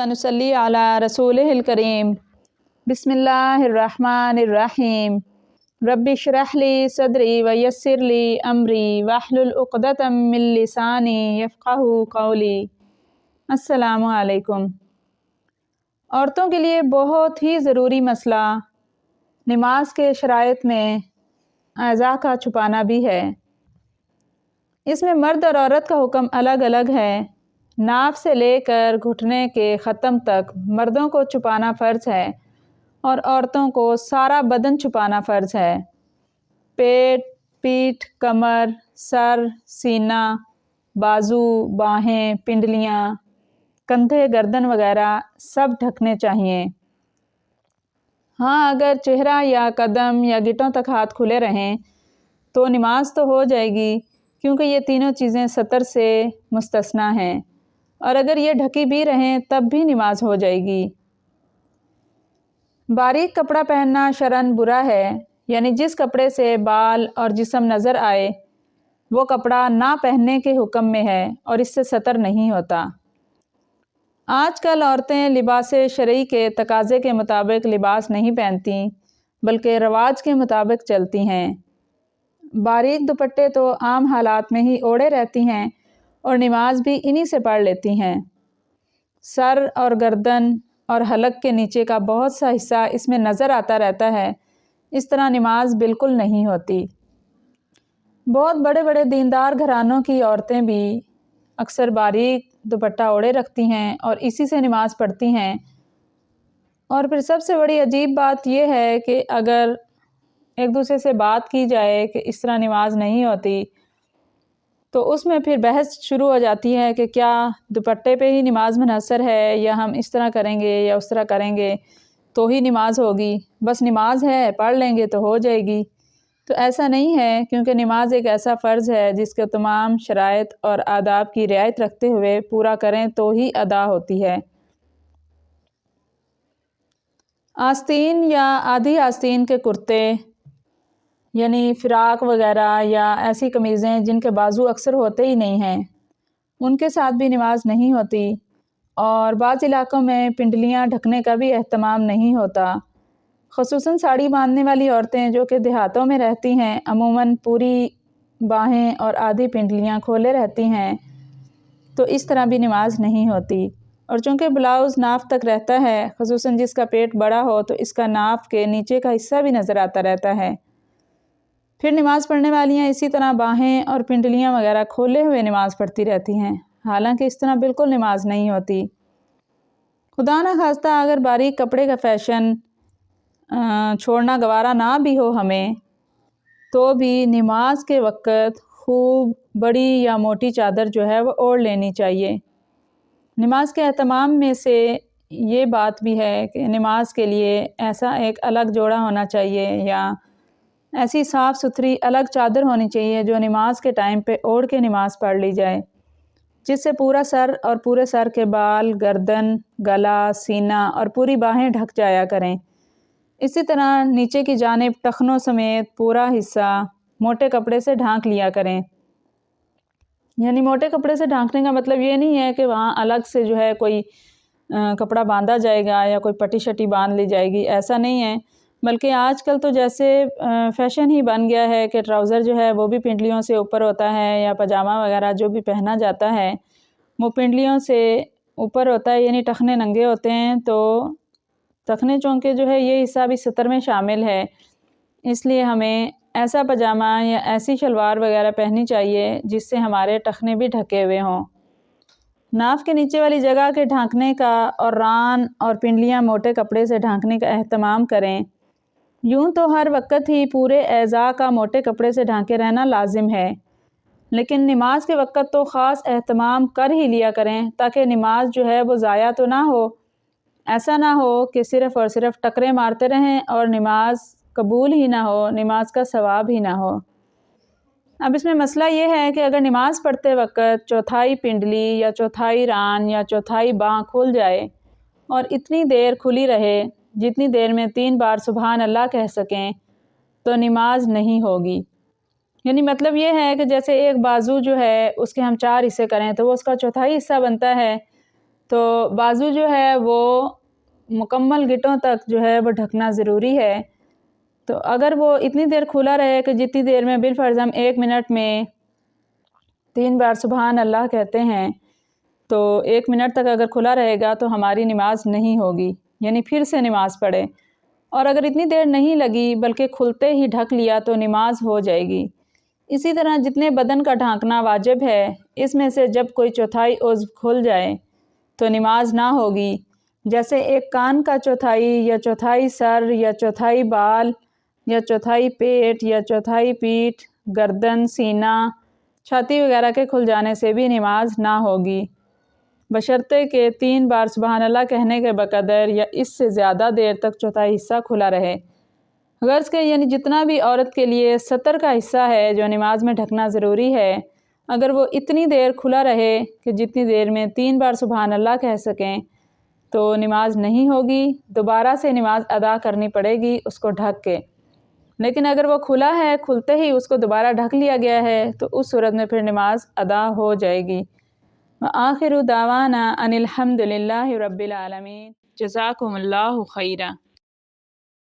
व नुसल्ली अला रसूलिहिल करीम। बिस्मिल्लाहिर्रहमानिर्रहीम। रब्बि इश्रह ली सदरी व यस्सिर ली अमरी वहलुल उक़दतम मिन लिसानी यफ़क़हू क़ौली। अस्सलामु अलैकुम। औरतों के लिए बहुत ही ज़रूरी मसला नमाज के शराइत में अज़ा का छुपाना भी है। इसमें मर्द और औरत का हुक्म अलग अलग है। नाफ से लेकर घुटने के ख़त्म तक मर्दों को छुपाना फ़र्ज़ है और औरतों को सारा बदन छुपाना फ़र्ज़ है। पेट, पीठ, कमर, सर, सीना, बाजू, बाहें, पिंडलियाँ, कंधे, गर्दन वगैरह सब ढकने चाहिए। हाँ, अगर चेहरा या कदम या गिटों तक हाथ खुले रहें तो नमाज तो हो जाएगी, क्योंकि ये तीनों चीज़ें सतर से मुस्तस्ना हैं, और अगर ये ढकी भी रहें तब भी नमाज हो जाएगी। बारीक कपड़ा पहनना शरअन बुरा है, यानी जिस कपड़े से बाल और जिस्म नज़र आए वो कपड़ा ना पहनने के हुक्म में है और इससे सतर नहीं होता। आजकल औरतें लिबास शरई के तकाज़े के मुताबिक लिबास नहीं पहनती, बल्कि रवाज के मुताबिक चलती हैं। बारीक दुपट्टे तो आम हालात में ही ओढ़े रहती हैं और नमाज भी इन्हीं से पढ़ लेती हैं। सर और गर्दन और हलक के नीचे का बहुत सा हिस्सा इसमें नज़र आता रहता है। इस तरह नमाज बिल्कुल नहीं होती। बहुत बड़े बड़े दीनदार घरानों की औरतें भी अक्सर बारीक दुपट्टा ओढ़े रखती हैं और इसी से नमाज पढ़ती हैं। और फिर सबसे बड़ी अजीब बात यह है कि अगर एक दूसरे से बात की जाए कि इस तरह नमाज नहीं होती, तो उसमें फिर बहस शुरू हो जाती है कि क्या दुपट्टे पे ही नमाज मुनहसर है, या हम इस तरह करेंगे या उस तरह करेंगे तो ही नमाज होगी। बस नमाज है, पढ़ लेंगे तो हो जाएगी। तो ऐसा नहीं है, क्योंकि नमाज एक ऐसा फ़र्ज़ है जिसके तमाम शराइत और आदाब की रियायत रखते हुए पूरा करें तो ही अदा होती है। आस्तीन या आधी आस्तीन के कुर्ते, यानी फ़िराक वगैरह, या ऐसी कमीज़ें जिनके बाजू अक्सर होते ही नहीं हैं, उनके साथ भी नमाज नहीं होती। और बाज़ इलाक़ों में पिंडलियाँ ढकने का भी एहतमाम नहीं होता। ख़ुसूसन साड़ी बांधने वाली औरतें जो कि देहातों में रहती हैं, अमूमन पूरी बाहें और आधी पिंडलियाँ खोले रहती हैं, तो इस तरह भी नमाज नहीं होती। और चूँकि ब्लाउज़ नाफ तक रहता है, ख़ुसूसन जिसका पेट बड़ा हो, तो इसका नाफ के नीचे का हिस्सा भी नज़र आता रहता है। फिर नमाज़ पढ़ने वालियाँ इसी तरह बाहें और पिंडलियाँ वगैरह खोले हुए नमाज़ पढ़ती रहती हैं, हालांकि इस तरह बिल्कुल नमाज नहीं होती। खुदा न खास्ता अगर बारीक कपड़े का फ़ैशन छोड़ना गवारा ना भी हो हमें, तो भी नमाज के वक़्त खूब बड़ी या मोटी चादर जो है वो ओढ़ लेनी चाहिए। नमाज के एहतमाम में से ये बात भी है कि नमाज के लिए ऐसा एक अलग जोड़ा होना चाहिए, या ऐसी साफ़ सुथरी अलग चादर होनी चाहिए जो नमाज के टाइम पे ओढ़ के नमाज पढ़ ली जाए, जिससे पूरा सर और पूरे सर के बाल, गर्दन, गला, सीना और पूरी बाहें ढक जाया करें। इसी तरह नीचे की जानिब टखनों समेत पूरा हिस्सा मोटे कपड़े से ढांक लिया करें। यानी मोटे कपड़े से ढांकने का मतलब ये नहीं है कि वहाँ अलग से जो है कोई कपड़ा बांधा जाएगा या कोई पट्टी शट्टी बांध ली जाएगी, ऐसा नहीं है। बल्कि आजकल तो जैसे फ़ैशन ही बन गया है कि ट्राउज़र जो है वो भी पिंडलियों से ऊपर होता है, या पजामा वगैरह जो भी पहना जाता है वो पिंडलियों से ऊपर होता है, यानी टखने नंगे होते हैं। तो टखने चौंके जो है ये हिस्सा भी सतर में शामिल है, इसलिए हमें ऐसा पजामा या ऐसी शलवार वगैरह पहननी चाहिए जिससे हमारे टखने भी ढके हुए हों। नाफ के नीचे वाली जगह के ढांकने का और रान और पिंडलियाँ मोटे कपड़े से ढांकने का एहतमाम करें। यूँ तो हर वक्त ही पूरे एज़ा का मोटे कपड़े से ढांके रहना लाजिम है, लेकिन नमाज के वक्त तो ख़ास एहतमाम कर ही लिया करें, ताकि नमाज जो है वो ज़ाया तो ना हो। ऐसा ना हो कि सिर्फ़ और सिर्फ टकरे मारते रहें और नमाज कबूल ही ना हो, नमाज का सवाब ही ना हो। अब इसमें मसला ये है कि अगर नमाज पढ़ते वक्त चौथाई पिंडली या चौथाई रान या चौथाई बाँ खुल जाए और इतनी देर खुली रहे जितनी देर में 3 बार सुबहान अल्लाह कह सकें, तो नमाज नहीं होगी। यानी मतलब ये है कि जैसे एक बाजू जो है उसके हम 4 हिस्से करें तो वो उसका चौथाई हिस्सा बनता है, تو بازو جو ہے وہ مکمل گھٹوں تک جو ہے وہ ڈھکنا ضروری ہے۔ تو اگر وہ اتنی دیر کھلا رہے کہ جتنی دیر میں بالفرض ہم 1 منٹ میں 3 بار سبحان اللہ کہتے ہیں، تو 1 منٹ تک اگر کھلا رہے گا تو ہماری نماز نہیں ہوگی، یعنی پھر سے نماز پڑھے۔ اور اگر اتنی دیر نہیں لگی بلکہ کھلتے ہی ڈھک لیا تو نماز ہو جائے گی۔ اسی طرح جتنے بدن کا ڈھانکنا واجب ہے، اس میں سے جب کوئی چوتھائی عضو کھل جائے تو نماز نہ ہوگی، جیسے ایک کان کا چوتھائی یا چوتھائی سر یا چوتھائی بال یا چوتھائی پیٹ یا چوتھائی پیٹھ، گردن، سینہ، چھاتی وغیرہ کے کھل جانے سے بھی نماز نہ ہوگی، بشرطے کہ 3 بار سبحان اللہ کہنے کے بقدر یا اس سے زیادہ دیر تک چوتھائی حصہ کھلا رہے۔ غرض کہ یعنی جتنا بھی عورت کے لیے سطر کا حصہ ہے جو نماز میں ڈھکنا ضروری ہے، اگر وہ اتنی دیر کھلا رہے کہ جتنی دیر میں 3 بار سبحان اللہ کہہ سکیں تو نماز نہیں ہوگی، دوبارہ سے نماز ادا کرنی پڑے گی اس کو ڈھک کے۔ لیکن اگر وہ کھلا ہے، کھلتے ہی اس کو دوبارہ ڈھک لیا گیا ہے تو اس صورت میں پھر نماز ادا ہو جائے گی۔ وآخر دعوانا ان الحمد للہ رب العالمین۔ جزاکم اللہ خیرا۔